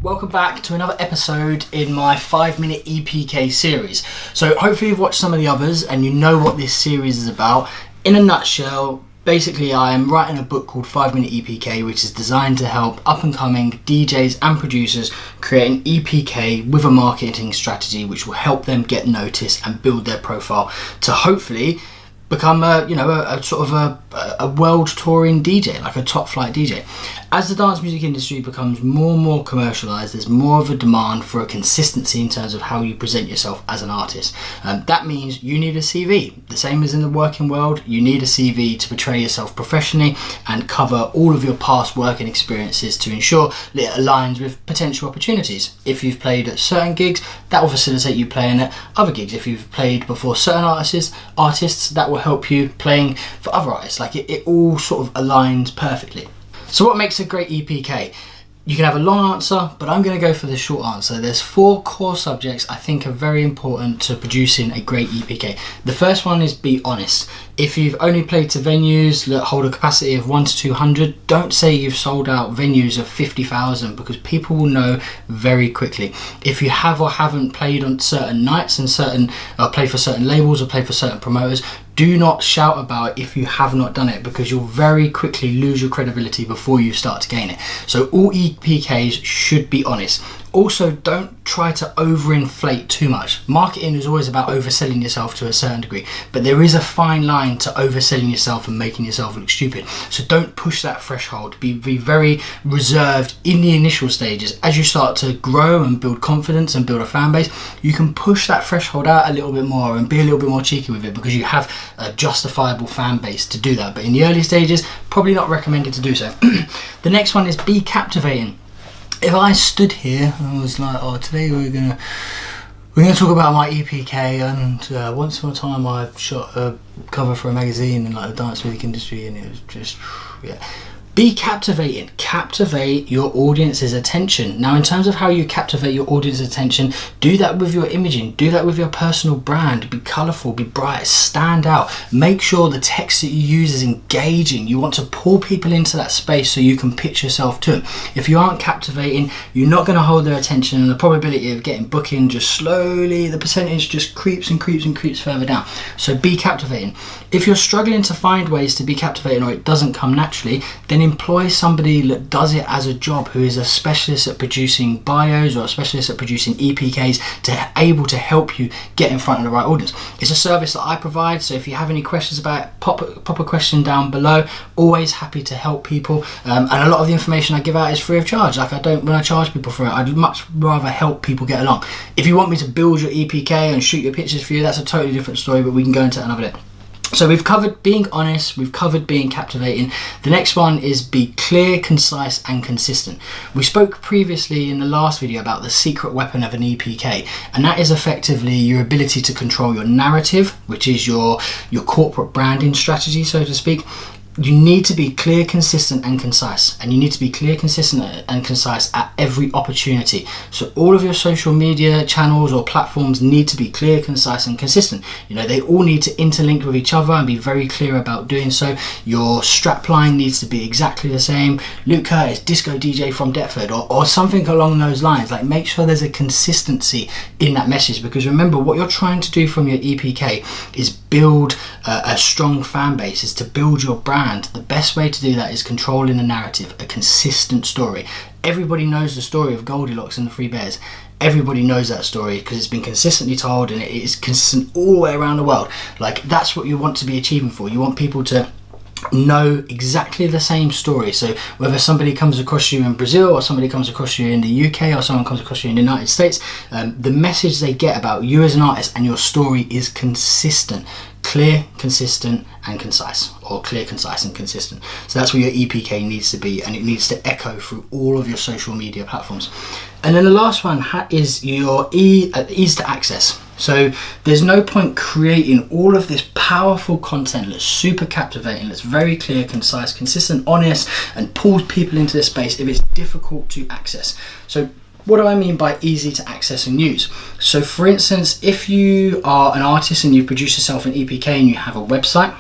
welcome back to another episode in my 5-minute EPK series. So hopefully you've watched some of the others and you know what this series is about. In a nutshell, basically I am writing a book called 5-minute EPK, which is designed to help up-and-coming DJs and producers create an EPK with a marketing strategy which will help them get noticed and build their profile to hopefully become a sort of a world touring DJ, like a top flight DJ. As the dance music industry becomes more and more commercialized, there's more of a demand for a consistency in terms of how you present yourself as an artist. That means you need a CV. The same as in the working world, you need a CV to portray yourself professionally and cover all of your past working experiences to ensure that it aligns with potential opportunities. If you've played at certain gigs, that will facilitate you playing at other gigs. If you've played before certain artists, that will help you playing for other artists. Like it all sort of aligns perfectly. So what makes a great EPK? You can have a long answer, but I'm going to go for the short answer. There's 4 core subjects I think are very important to producing a great EPK. The first one is be honest. If you've only played to venues that hold a capacity of 1 to 200, don't say you've sold out venues of 50,000 because people will know very quickly. If you have or haven't played on certain nights and played for certain labels or played for certain promoters, do not shout about it if you have not done it because you'll very quickly lose your credibility before you start to gain it. So all EPKs should be honest. Also, don't try to overinflate too much. Marketing is always about overselling yourself to a certain degree, but there is a fine line to overselling yourself and making yourself look stupid. So don't push that threshold. Be very reserved in the initial stages. As you start to grow and build confidence and build a fan base, you can push that threshold out a little bit more and be a little bit more cheeky with it because you have a justifiable fan base to do that. But in the early stages, probably not recommended to do so. The next one is be captivating. If I stood here and was like, oh, today we're gonna talk about my EPK, and once upon a time I shot a cover for a magazine in like the dance music industry, and it was just, yeah. Be captivating. Captivate your audience's attention. Now, in terms of how you captivate your audience's attention, do that with your imaging. Do that with your personal brand. Be colourful, be bright, stand out. Make sure the text that you use is engaging. You want to pull people into that space so you can pitch yourself to them. If you aren't captivating, you're not going to hold their attention, and the probability of getting booking just slowly, the percentage just creeps and creeps and creeps further down. So be captivating. If you're struggling to find ways to be captivating or it doesn't come naturally, then employ somebody that does it as a job, who is a specialist at producing bios or a specialist at producing EPKs to able to help you get in front of the right audience. It's a service that I provide, so if you have any questions about it, pop a question down below. Always happy to help people, and a lot of the information I give out is free of charge. Like when I charge people for it, I'd much rather help people get along. If you want me to build your EPK and shoot your pictures for you, that's a totally different story, but we can go into that another day. So we've covered being honest, we've covered being captivating. The next one is be clear, concise and consistent. We spoke previously in the last video about the secret weapon of an EPK, and that is effectively your ability to control your narrative, which is your corporate branding strategy, so to speak. You need to be clear, consistent and concise, and you need to be clear, consistent and concise at every opportunity. So all of your social media channels or platforms need to be clear, concise and consistent. You know, they all need to interlink with each other and be very clear about doing so. Your strapline needs to be exactly the same. Luke Curtis, disco DJ from Deptford, or something along those lines. Like, make sure there's a consistency in that message, because remember, what you're trying to do from your EPK is build a strong fan base, is to build your brand. The best way to do that is controlling the narrative, a consistent story. Everybody knows the story of Goldilocks and the 3 Bears. Everybody knows that story because it's been consistently told, and it is consistent all the way around the world. Like, that's what you want to be achieving for. You want people to know exactly the same story. So whether somebody comes across you in Brazil, or somebody comes across you in the UK, or someone comes across you in the United States, the message they get about you as an artist and your story is consistent. Clear, consistent and concise, or clear, concise and consistent. So that's where your EPK needs to be, and it needs to echo through all of your social media platforms. And then the last one is your ease to access. So there's no point creating all of this powerful content that's super captivating, that's very clear, concise, consistent, honest, and pulls people into this space if it's difficult to access. So what do I mean by easy to access and use? So for instance, if you are an artist and you produce yourself an EPK and you have a website,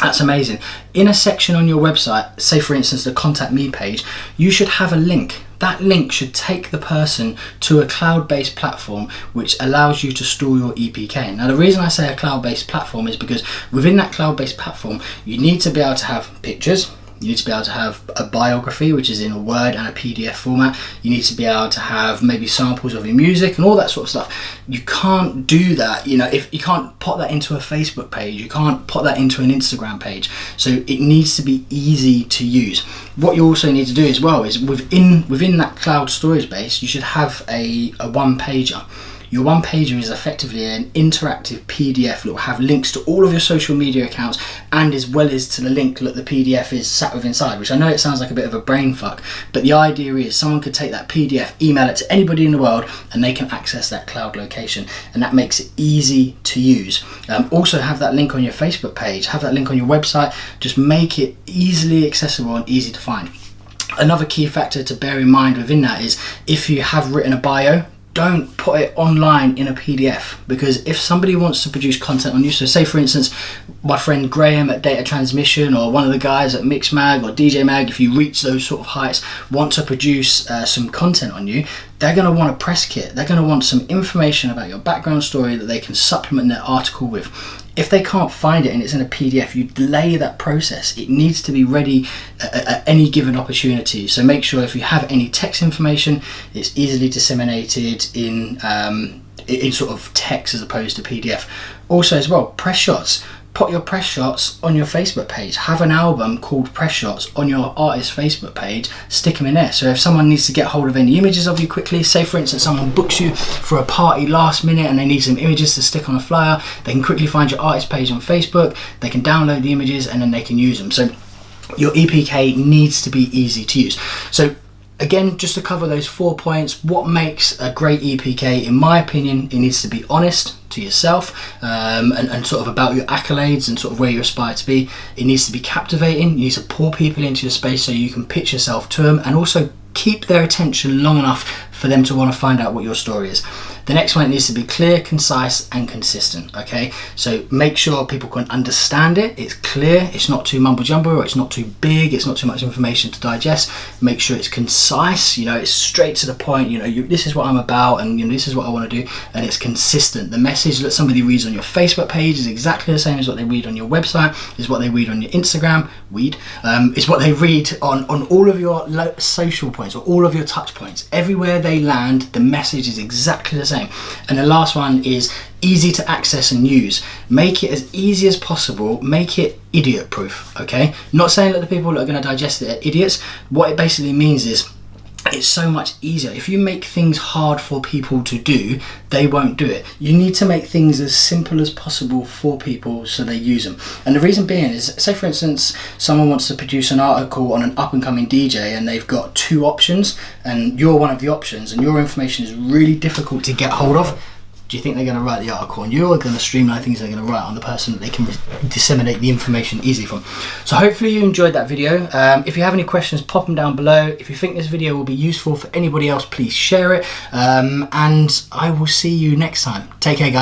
that's amazing. In a section on your website, say for instance the contact me page, you should have a link that link should take the person to a cloud-based platform which allows you to store your EPK. Now the reason I say a cloud-based platform is because within that cloud-based platform you need to be able to have pictures, you need to be able to have a biography which is in a Word and a PDF format, you need to be able to have maybe samples of your music and all that sort of stuff. You can't do that, you know, if you can't put that into a Facebook page, you can't put that into an Instagram page, so it needs to be easy to use. What you also need to do as well is within that cloud storage base, you should have a one-pager. Your one pager is effectively an interactive PDF that will have links to all of your social media accounts, and as well as to the link that the PDF is sat with inside, which I know it sounds like a bit of a brain fuck, but the idea is someone could take that PDF, email it to anybody in the world, and they can access that cloud location, and that makes it easy to use. Also have that link on your Facebook page, have that link on your website, just make it easily accessible and easy to find. Another key factor to bear in mind within that is if you have written a bio, don't put it online in a PDF, because if somebody wants to produce content on you, so say for instance my friend Graham at Data Transmission, or one of the guys at Mixmag or DJ Mag, if you reach those sort of heights, want to produce some content on you, they're going to want a press kit, they're going to want some information about your background story that they can supplement their article with. If they can't find it and it's in a PDF, you delay that process. It needs to be ready at any given opportunity. So make sure if you have any text information, it's easily disseminated in sort of text as opposed to PDF. Also as well, press shots. Put your press shots on your Facebook page. Have an album called Press Shots on your artist Facebook page, stick them in there. So if someone needs to get hold of any images of you quickly, say for instance someone books you for a party last minute and they need some images to stick on a flyer, they can quickly find your artist page on Facebook, they can download the images and then they can use them. So your EPK needs to be easy to use. So again, just to cover those 4 points, what makes a great EPK, in my opinion, it needs to be honest to yourself, and sort of about your accolades and sort of where you aspire to be. It needs to be captivating. You need to pull people into your space so you can pitch yourself to them, and also keep their attention long enough for them to want to find out what your story is. The next one, it needs to be clear, concise and consistent. Okay, so make sure people can understand it, it's clear, it's not too mumble jumble, or it's not too big, it's not too much information to digest. Make sure it's concise, you know, it's straight to the point, you know, this is what I'm about, and you know, this is what I want to do, and it's consistent. The message that somebody reads on your Facebook page is exactly the same as what they read on your website, is what they read on your Instagram, is what they read on all of your social points, or all of your touch points. Everywhere they land, the message is exactly the same. And the last one is easy to access and use. Make it as easy as possible, make it idiot proof. Okay, not saying that the people that are going to digest it are idiots. What it basically means is it's so much easier. If you make things hard for people to do, they won't do it. You need to make things as simple as possible for people so they use them. And the reason being is, say for instance someone wants to produce an article on an up and coming DJ and they've got 2 options and you're one of the options and your information is really difficult to get hold of. Do you think they're going to write the article on you, or going to streamline things they're going to write on the person that they can disseminate the information easily from? So hopefully you enjoyed that video. If you have any questions, pop them down below. If you think this video will be useful for anybody else, please share it. And I will see you next time. Take care, guys.